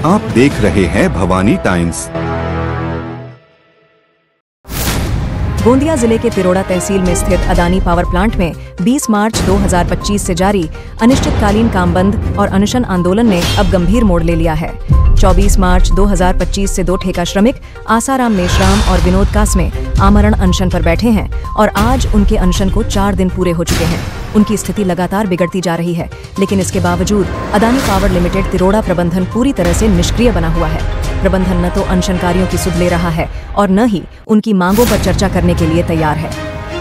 आप देख रहे हैं भवानी टाइम्स। गोंदिया जिले के तिरोड़ा तहसील में स्थित अदानी पावर प्लांट में 20 मार्च 2025 से जारी अनिश्चितकालीन काम बंद और अनशन आंदोलन ने अब गंभीर मोड़ ले लिया है। 24 मार्च 2025 से 2 ठेका श्रमिक आसाराम मेश्राम और विनोद कासमे आमरण अनशन पर बैठे हैं और आज उनके अनशन को 4 दिन पूरे हो चुके हैं। उनकी स्थिति लगातार बिगड़ती जा रही है, लेकिन इसके बावजूद अदानी पावर लिमिटेड तिरोड़ा प्रबंधन पूरी तरह से निष्क्रिय बना हुआ है। प्रबंधन न तो अनशनकारियों की सुध ले रहा है और न ही उनकी मांगों पर चर्चा करने के लिए तैयार है।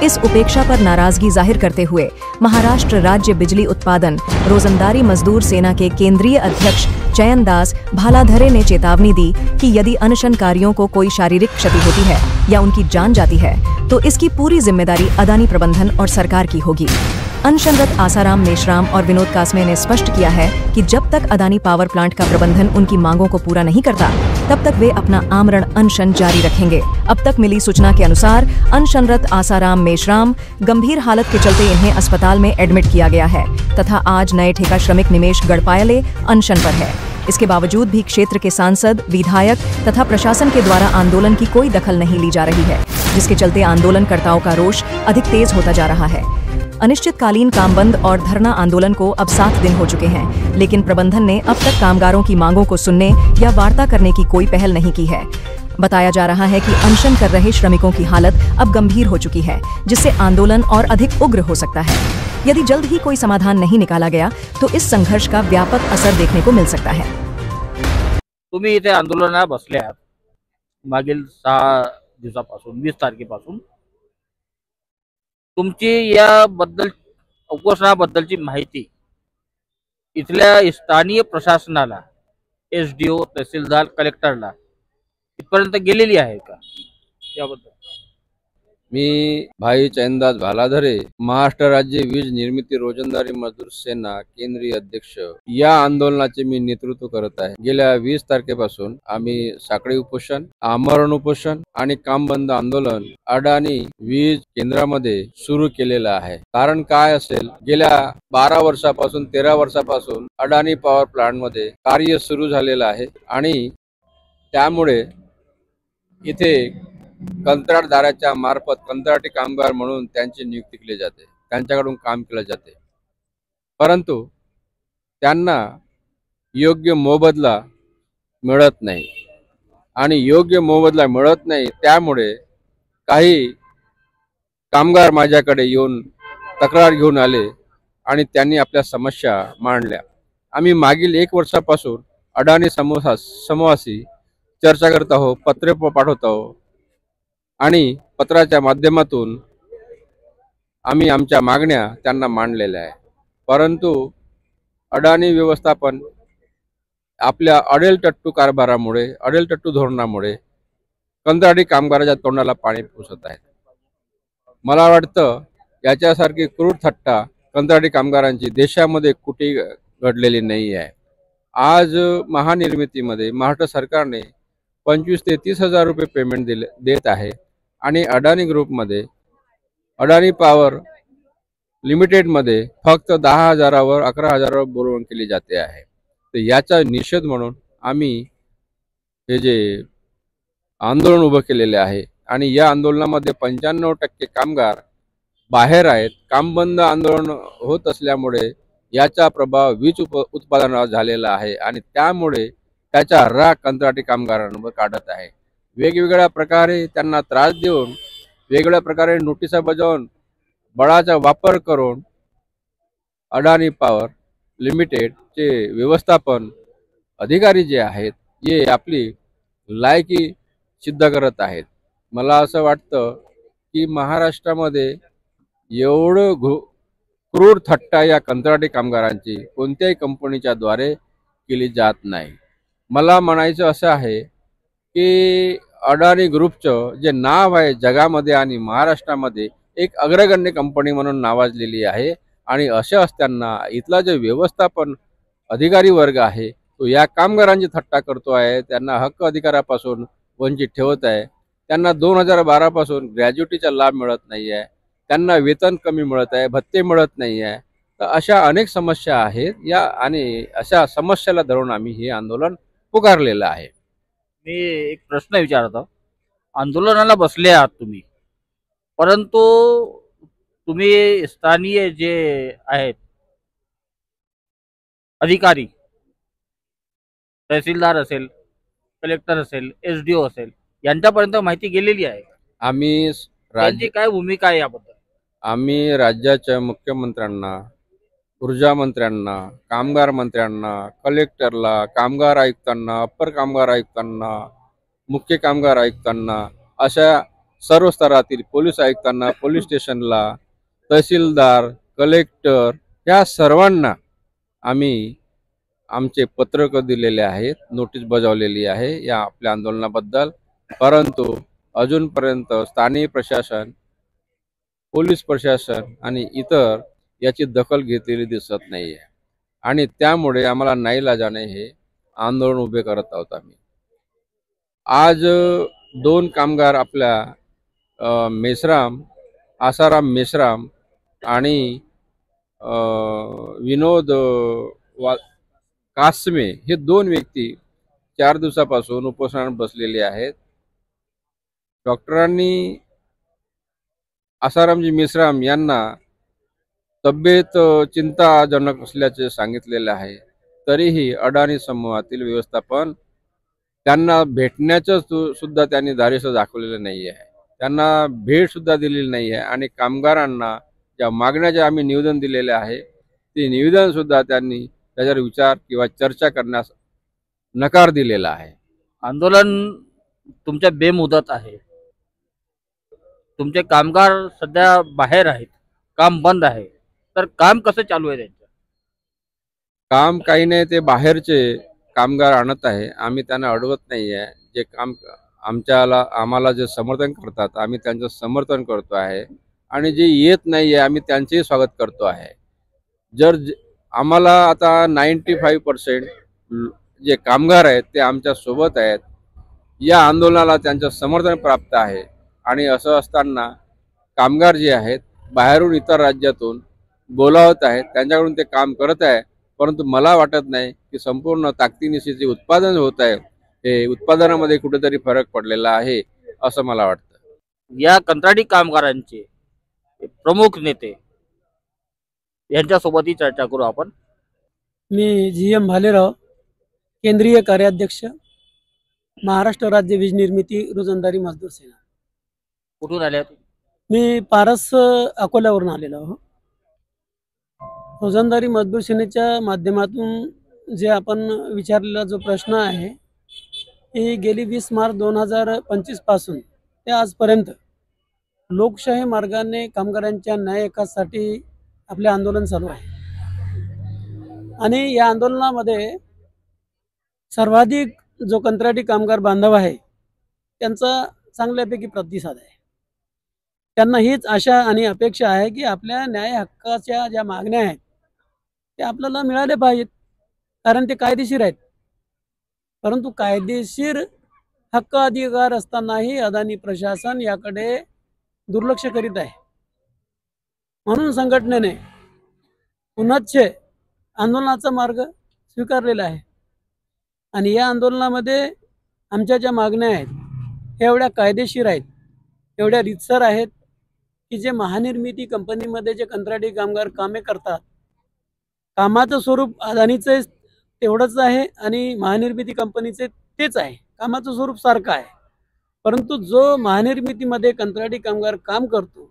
इस उपेक्षा पर नाराजगी जाहिर करते हुए महाराष्ट्र राज्य बिजली उत्पादन रोजंदारी मजदूर सेना के केंद्रीय अध्यक्ष चयन दास भालाधरे ने चेतावनी दी कि यदि अनशनकारियों को कोई शारीरिक क्षति होती है या उनकी जान जाती है तो इसकी पूरी जिम्मेदारी अदानी प्रबंधन और सरकार की होगी। अनशनरत आसाराम मेश्राम और विनोद कासमे ने स्पष्ट किया है कि जब तक अदानी पावर प्लांट का प्रबंधन उनकी मांगों को पूरा नहीं करता तब तक वे अपना आमरण अनशन जारी रखेंगे। अब तक मिली सूचना के अनुसार अनशनरत आसाराम मेश्राम गंभीर हालत के चलते इन्हें अस्पताल में एडमिट किया गया है तथा आज नए ठेका श्रमिक निमेश गढ़पायले अनशन पर है। इसके बावजूद भी क्षेत्र के सांसद, विधायक तथा प्रशासन के द्वारा आंदोलन की कोई दखल नहीं ली जा रही है, जिसके चलते आंदोलनकर्ताओं का रोष अधिक तेज होता जा रहा है। अनिश्चितकालीन काम बंद और धरना आंदोलन को अब 7 दिन हो चुके हैं, लेकिन प्रबंधन ने अब तक कामगारों की मांगों को सुनने या वार्ता करने की कोई पहल नहीं की है। बताया जा रहा है कि अनशन कर रहे श्रमिकों की हालत अब गंभीर हो चुकी है, जिससे आंदोलन और अधिक उग्र हो सकता है। यदि जल्द ही कोई समाधान नहीं निकाला गया तो इस संघर्ष का व्यापक असर देखने को मिल सकता है। तुम्ही इथे आंदोलनाला बसले आहात मागील 6 दिवसापासून 20 तारखेपासून तुमची याबद्दल उपोषणाबद्दलची माहिती इथल्या स्थानीय प्रशासनाला एसडीओ तहसीलदार कलेक्टरला इथपर्यंत गेलेली आहे का? याबद्दल मी भाई चैनदास भालाधरे महाराष्ट्र राज्य वीज निर्मिती रोजंदारी मजदूर सेना केंद्रीय अध्यक्ष या आंदोलनाचे मी नेतृत्व करत आहे। गेल्या 20 तारखेपासून आम्ही साखळी उपोषण, आमरण उपोषण आणि काम बंद आंदोलन अडाणी वीज केंद्रामध्ये सुरू केलेलं आहे। कारण काय असेल, गेल्या 12 वर्षापासून 13 वर्षापासून अडाणी पॉवर प्लांट मध्ये कार्य सुरू झालेलं आहे आणि त्यामुळे इथे कंत्राटदाराच्या मार्फत कंत्राटी कामगार म्हणून त्यांची नियुक्ती केली जाते, त्यांच्याकडून काम केले जाते, परंतु त्यांना योग्य मोबदला मिळत नाही आणि योग्य मोबदला मिळत नाही त्यामुळे काही कामगार माझ्याकडे येऊन तक्रार घेऊन आले आणि त्यांनी आपल्या समस्या मांडल्या। आम्ही मागील 1 वर्षापासून अडाणी समूहाशी चर्चा करत आहोत, पत्रे पाठवत आहोत आणि पत्राच्या माध्यमातून आम्ही आमच्या मागण्या त्यांना मांडलेल्या आहे, परंतु अडाणी व्यवस्थापन आपल्या अडेलटट्टू कारभारामुळे, अडेलटट्टू धोरणामुळे कंत्राटी कामगाराच्या तोंडाला पाणी पुसत आहेत। मला वाटतं याच्यासारखी क्रूर थट्टा कंत्राटी कामगारांची देशामध्ये कुठे घडलेली नाही आहे। आज महानिर्मितीमध्ये महाराष्ट्र सरकारने 25 ते 30 हजार रुपये पेमेंट देत आहे आणि अडाणी ग्रुपमध्ये अडाणी पॉवर लिमिटेडमध्ये फक्त 10,000वर 11,000वर बोलवण केली जाते आहे। तर याचा निषेध म्हणून आम्ही हे जे आंदोलन उभं केलेले आहे आणि या आंदोलनामध्ये 95% कामगार बाहेर आहेत। काम बंद आंदोलन होत असल्यामुळे याचा प्रभाव वीज उत्पादनावर झालेला आहे आणि त्यामुळे त्याचा राग कंत्राटी कामगारांवर काढत आहे। वेगवेगळ्या प्रकारे त्यांना त्रास देऊन, वेगवेगळ्या प्रकारे नोटिसा बजावून, बळाचा वापर करून अडाणी पॉवर लिमिटेडचे व्यवस्थापन अधिकारी जे आहेत हे आपली लायकी सिद्ध करत आहेत। मला असं वाटतं की महाराष्ट्रामध्ये एवढं क्रूर थट्टा या कंत्राटी कामगारांची कोणत्याही कंपनीच्या द्वारे केली जात नाही। मला म्हणायचं असं आहे की अडाणी ग्रुपचं जे नाव आहे जगामध्ये आणि महाराष्ट्रामध्ये एक अग्रगण्य कंपनी म्हणून नावाजलेली आहे आणि अशा असताना इथला जे व्यवस्थापन अधिकारी वर्ग आहे तो या कामगारांची थट्टा करतो आहे, त्यांना हक्क अधिकारापासून वंचित ठेवत आहे। त्यांना 2012 पासून ग्रॅज्युटीचा लाभ मिळत नाही आहे, त्यांना वेतन कमी मिळत आहे, भत्ते मिळत नाही आहे। तर अशा अनेक समस्या आहेत या आणि अशा समस्याला धरून आम्ही हे आंदोलन पुकारलेला आहे. मी एक प्रश्न विचारतो. आंदोलनाला बसले आहात तुम्ही, परंतु तुम्ही स्थानीय जे आहेत अधिकारी, तहसीलदार असेल, कलेक्टर असेल, SDO असेल, यांच्यापर्यंत माहिती गेलेली आहे. आम्ही त्यांची काय भूमिका आहे याबद्दल? आम्ही राज्याच्या मुख्यमंत्र्यांना, ऊर्जा मंत्र्यांना, कामगार मंत्र्यांना, कलेक्टरला, कामगार आयुक्तांना, अप्पर कामगार आयुक्तांना, मुख्य कामगार आयुक्तांना, अशा सर्व स्तरातील पोलीस आयुक्तांना, पोलीस स्टेशनला, तहसीलदार, कलेक्टर या सर्वांना आम्ही आमचे पत्रक दिलेले आहेत, नोटीस बजावलेली आहे या आपल्या आंदोलनाबद्दल. परंतु अजूनपर्यंत स्थानिक प्रशासन, पोलीस प्रशासन आणि इतर याची दखल घेतलेली दिसत नाही आहे आणि त्यामुळे आम्हाला नाईलाजाने हे आंदोलन उभे करत आहोत. आम्ही आज 2 कामगार आपल्या आसाराम मेश्राम आणि विनोद कासमे हे 2 व्यक्ती 4 दिवसापासून उपोषणात बसलेले आहेत. डॉक्टरांनी आसारामजी मेश्राम यांना तब्येत चिंताजनक असल्याचे सांगितलेले आहे. तरीही अडाणी समूहातील व्यवस्थापन त्यांना भेटण्याचं सुद्धा त्यांनी धाडस दाखवलेलं नाही आहे. त्यांना भेट सुद्धा दिलेली नाही आहे आणि कामगारांना ज्या मागण्या ज्या आम्ही निवेदन दिलेले आहे ते निवेदन सुद्धा त्यांनी त्याच्यावर विचार किंवा चर्चा करण्यास नकार दिलेला आहे. आंदोलन तुमच्या बेमुदत आहे. तुमचे कामगार सध्या बाहेर आहेत, काम बंद आहे, तर काम कसं चालू आहे त्यांचं? काम काही नाही, ते बाहेरचे कामगार आणत आहे. आम्ही त्यांना अडवत नाही आहे. जे काम आम्हाला जे समर्थन करतात आम्ही त्यांचं समर्थन करतो आहे आणि जे येत नाही आहे आम्ही त्यांचेही स्वागत करतो आहे. आम्हाला आता 95% जे कामगार आहेत ते आमच्या सोबत आहेत. या आंदोलनाला त्यांचं समर्थन प्राप्त आहे आणि असं असताना कामगार जे आहेत बाहेरून इतर राज्यातून बोलावत आहेत, त्यांच्याकडून ते काम करत आहे. परंतु मला वाटत नाही की संपूर्ण ताकदीनिशी जे उत्पादन होत आहे हे उत्पादनामध्ये कुठेतरी फरक पडलेला आहे असं मला वाटतं. या कंत्राटी कामगारांचे प्रमुख नेते यांच्यासोबतही चर्चा करू आपण. मी GM भालेराव, केंद्रीय कार्याध्यक्ष, महाराष्ट्र राज्य वीज निर्मिती रोजंदारी मजदूर सेना. कुठून आले? मी पारस अकोल्यावरून आलेलो आहो. रोजंदारी मजदूर सेनेच्या माध्यमातून जे आपण विचारलेला जो प्रश्न आहे ही गेली 20 मार्च 2025 पासून ते आजपर्यंत लोकशाही मार्गाने कामगारांच्या न्याय हक्कासाठी आपले आंदोलन चालू आहे आणि या आंदोलनामध्ये सर्वाधिक जो कंत्राटी कामगार बांधव आहे त्यांचा चांगल्यापैकी प्रतिसाद आहे. त्यांना हीच आशा आणि अपेक्षा आहे की आपल्या न्याय हक्काच्या ज्या मागण्या आहेत त्या आपल्याला मिळाल्या पाहिजेत, कारण ते कायदेशीर आहेत. परंतु कायदेशीर हक्क अधिकार असतानाही अदानी प्रशासन याकडे दुर्लक्ष करीत आहे. म्हणून संघटनेने पुनश्च आंदोलनाचा मार्ग स्वीकारलेला आहे आणि या आंदोलनामध्ये आमच्या ज्या मागण्या आहेत ह्या एवढ्या कायदेशीर आहेत, एवढ्या रीतसर आहेत की जे महानिर्मिती कंपनीमध्ये जे कंत्राटी कामगार कामे करतात कामाचं स्वरूप अदानीचे तेवढंच आहे आणि महानिर्मिती कंपनीचे तेच आहे. कामाचं स्वरूप सारखं आहे, परंतु जो महानिर्मितीमध्ये कंत्राटी कामगार काम करतो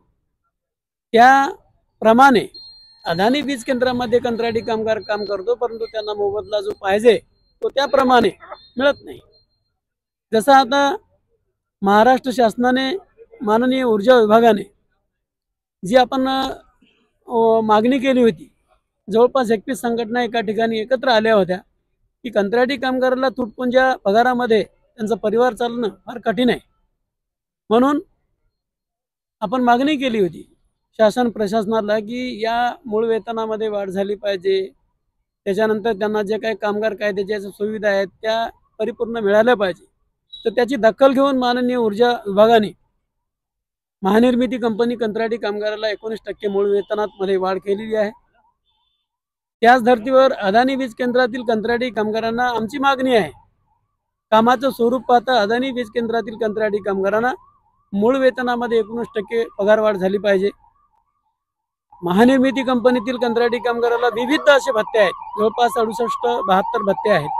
त्याप्रमाणे अदानी वीज केंद्रामध्ये कंत्राटी कामगार काम करतो, परंतु त्यांना मोबदला जो पाहिजे तो त्याप्रमाणे मिळत नाही. जसं आता महाराष्ट्र शासनाने माननीय ऊर्जा विभागाने जी आपण मागणी केली होती, जवळपास 21 संघटना एका ठिकाणी एकत्र आल्या होत्या की कंत्राटी कामगाराला तुटपुंज्या पगारामध्ये त्यांचा परिवार चालणं फार कठीण आहे. म्हणून आपण मागणी केली होती शासन प्रशासनाला की या मूळ वेतनामध्ये वाढ झाली पाहिजे, त्याच्यानंतर त्यांना जे काही कामगार कायद्याच्या सुविधा आहेत त्या परिपूर्ण मिळाल्या पाहिजे. तर त्याची दखल घेऊन माननीय ऊर्जा विभागाने महानिर्मिती कंपनी कंत्राटी कामगाराला 19% मूळ वेतनात मध्ये वाढ केलेली आहे. त्याच धर्तीवर अदानी वीज केंद्रातील कंत्राटी कामगारांना आमची मागणी आहे कामाचं स्वरूप पाहता अदानी वीज केंद्रातील कंत्राटी कामगारांना मूळ वेतनामध्ये 19% पगारवाढ झाली पाहिजे. महानिर्मिती कंपनीतील कंत्राटी कामगाराला विविध असे भत्ते आहेत, जवळपास 68-72 भत्ते आहेत.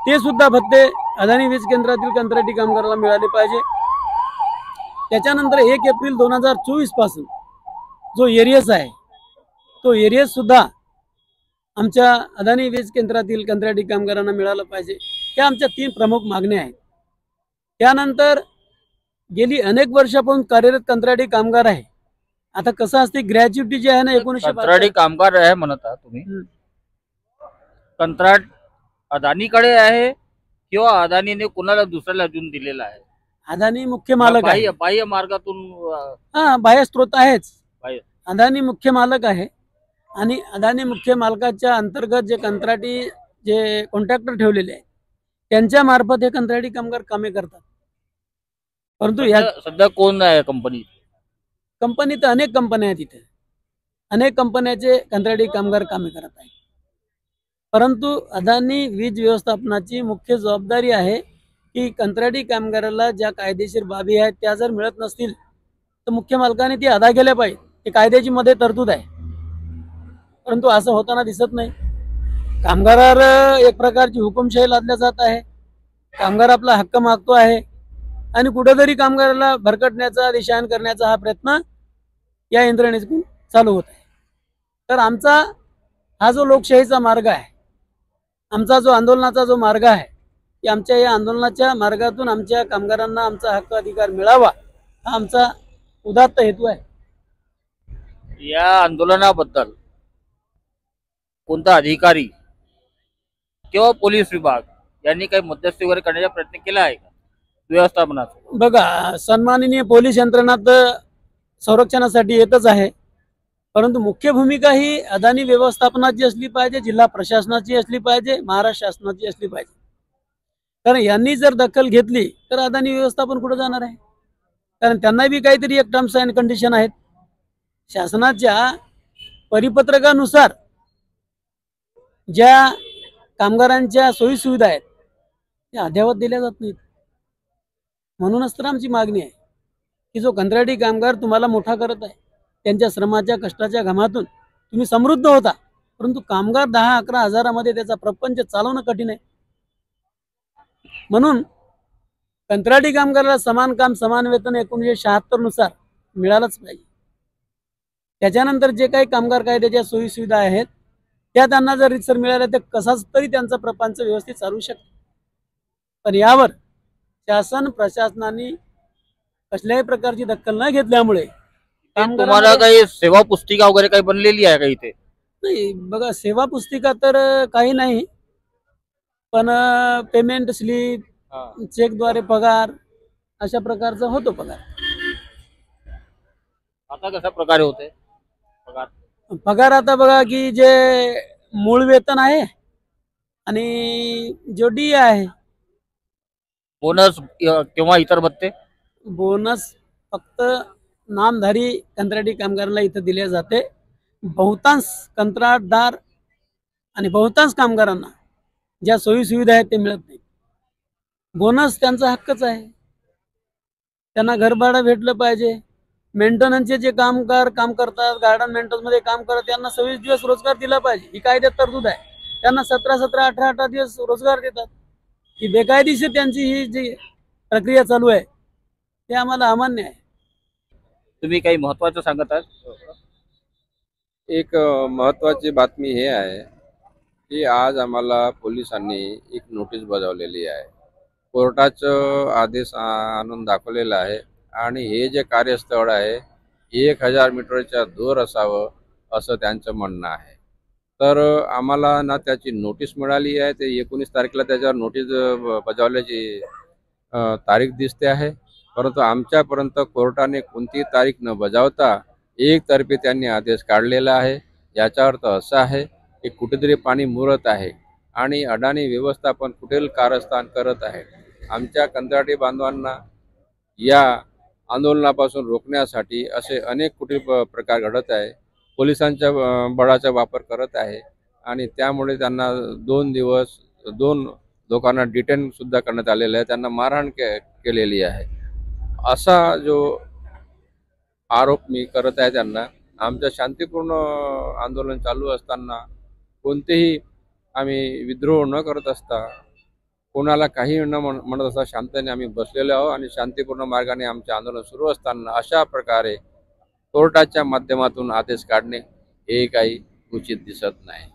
ते सुद्धा भत्ते अदानी वीज केंद्रातील कंत्राटी कामगाराला मिळाले पाहिजे. त्याच्यानंतर 1 एप्रिल 2024 पासून जो एरियस आहे तो एरियस सुद्धा आमच्या अदानी वीज केंद्रातील कंत्राटी कामगारांना मिळालं पाहिजे. ह्या आमच्या 3 प्रमुख मागण्या आहेत. त्यानंतर गेली अनेक वर्षापासून कार्यरत कंत्राटी कामगार आहे. आता कसं असते, ग्रॅच्युटी जी आहे ना 1952 कंत्राटी कामगार आहे म्हणत आहात तुम्ही. कंत्राट अदानीकडे आहे किंवा अदानीने कुणाला दुसऱ्याला अजून दिलेला आहे? अदानी मुख्य मालक आहे. बाह्य मार्गातून बाह्य स्रोत आहेच. बाह्य. अदानी मुख्य मालक आहे आणि अदानी मुख्य मालकाच्या अंतर्गत जे कंत्राटी जे कॉन्ट्रॅक्टर ठेवलेले आहेत त्यांच्या मार्फत हे कंत्राटी कामगार कामे करतात. परंतु या सध्या कोण आहे कंपनीत अनेक कंपन्या आहेत. इथे अनेक कंपन्याचे कंत्राटी कामगार कामे करत आहेत. परंतु अदानी वीज व्यवस्थापनाची मुख्य जबाबदारी आहे की कंत्राटी कामगाराला ज्या कायदेशीर बाबी आहेत त्या जर मिळत नसतील तर मुख्य मालकाने ती अदा केल्या पाहिजे. ही कायद्याची मध्ये तरतूद आहे. परंतु असं होताना दिसत नाही. कामगारावर एक प्रकारची हुकुमशाही लादल्या जात आहे. कामगार आपला हक्क मागतो आहे आणि कुठेतरी कामगाराला भरकटण्याचा, दिशाहीन करण्याचा हा प्रयत्न या यंत्रणेतून चालू होत आहे. तर आमचा हा जो लोकशाहीचा मार्ग आहे, आमचा जो आंदोलनाचा जो मार्ग आहे, की आमच्या या आंदोलनाच्या मार्गातून आमच्या कामगारांना आमचा हक्क अधिकार मिळावा हा आमचा उदात्त हेतू आहे. या आंदोलनाबद्दल कोणता अधिकारी किंवा पोलीस विभाग यांनी काही मध्यस्थी वगैरे करण्याचा प्रयत्न केला आहे का व्यवस्थापनाचा? बघा, सन्माननीय पोलीस यंत्रणा तर संरक्षणासाठी येतच आहे. परंतु मुख्य भूमिका ही अदानी व्यवस्थापनाची असली पाहिजे, जिल्हा प्रशासनाची असली पाहिजे, महाराष्ट्र शासनाची असली पाहिजे. कारण यांनी जर दखल घेतली तर अदानी व्यवस्थापन कुठे जाणार आहे? कारण त्यांना बी काहीतरी एक टर्म्स अँड कंडिशन आहेत. शासनाच्या परिपत्रकानुसार ज्या कामगारांच्या सोयीसुविधा आहेत त्या अद्यावत दिल्या जात नाहीत. म्हणूनच तर आमची मागणी आहे की जो कंत्राटी कामगार तुम्हाला मोठा करत आहे, त्यांच्या श्रमाच्या कष्टाच्या घामातून तुम्ही समृद्ध होता, परंतु कामगार 10-11 हजारामध्ये त्याचा प्रपंच चालवणं कठीण आहे. म्हणून कंत्राटी कामगाराला समान काम समान वेतन 1976 नुसार मिळालंच पाहिजे. त्याच्यानंतर जे काही कामगार कायद्याच्या सोयीसुविधा आहेत त्या त्यांना जर रितसर मिळाल्या तर कसाच तरी त्यांचा प्रपंच व्यवस्थित चालू शकतो. पण यावर शासन प्रशासनाने कसल्याही प्रकारची दखल न घेतल्यामुळे तुम्हाला काही सेवा पुस्तिका वगैरे काही बनलेली आहे का इथे? नाही, बघा, सेवा पुस्तिका तर काही नाही, पण पेमेंट स्लिप, चेकद्वारे पगार अशा प्रकारचा होतो पगार. आता कशा प्रकारे होते पगार? आता बघा की जे मूळ वेतन आहे आणि जो डी आहे, बोनस किंवा इतर भत्ते, बोनस फक्त नामधारी कंत्राटी कामगारांना इथं दिले जाते. बहुतांश कंत्राटदार आणि बहुतांश कामगारांना ज्या सोयी सुविधा आहेत ते मिळत नाही. बोनस त्यांचा हक्कच आहे. त्यांना घरभाडं भेटलं पाहिजे. मेंटेनन्सचे जे कामगार काम करतात, गार्डन मेंटेनन्स मध्ये काम करतात, त्यांना 26 दिवस रोजगार दिला पाहिजे. ही कायद्यात तरतूद आहे. त्यांना 17-17, 18-18 दिवस रोजगार देतात. ही बेकायदेशीर त्यांची ही जी प्रक्रिया चालू आहे ते आम्हाला अमान्य आहे. तुम्ही काही महत्वाचं सांगत आहात? एक महत्वाची बातमी हे आहे की आज आम्हाला पोलिसांनी एक नोटीस बजावलेली आहे. कोर्टाचं आदेश आणून दाखवलेला आहे आणि हे जे कार्यस्थळ आहे 1000 मीटरच्या दूर असावं असं त्यांचं म्हणणं आहे. तर आम्हाला ना त्याची नोटीस मिळाली आहे, ते 19 तारखेला त्याच्यावर नोटीस बजावल्याची तारीख दिसते आहे. परंतु आमच्यापर्यंत कोर्टाने कोणतीही तारीख न बजावता एकतर्फी त्यांनी आदेश काढलेला आहे. याचा अर्थ असा आहे की कुठेतरी पाणी मुरत आहे आणि अडाणी व्यवस्थापन कुठेल कारस्थान करत आहे. आमच्या कंत्राटी बांधवांना या आंदोलनापासून रोखण्यासाठी असे अनेक कुठे प्रकार घडत आहे. पोलिसांच्या बळाचा वापर करत आहे आणि त्यामुळे त्यांना 2 लोकांना डिटेन सुद्धा करण्यात आलेलं आहे, त्यांना मारहाण केलेली आहे. असा जो आरोप मी करत आहे त्यांना. आमचं शांतिपूर्ण आंदोलन चालू असताना कोणतेही आम्ही विद्रोह न करत असता, कोणाला काही न म्हणत असता शांततेने आम्ही बसलेलो आहोत आणि शांतिपूर्ण मार्गाने आमचे आंदोलन सुरू असताना अशा प्रकारे कोर्टाच्या माध्यमातून आदेश काढणे हे काही उचित दिसत नाही.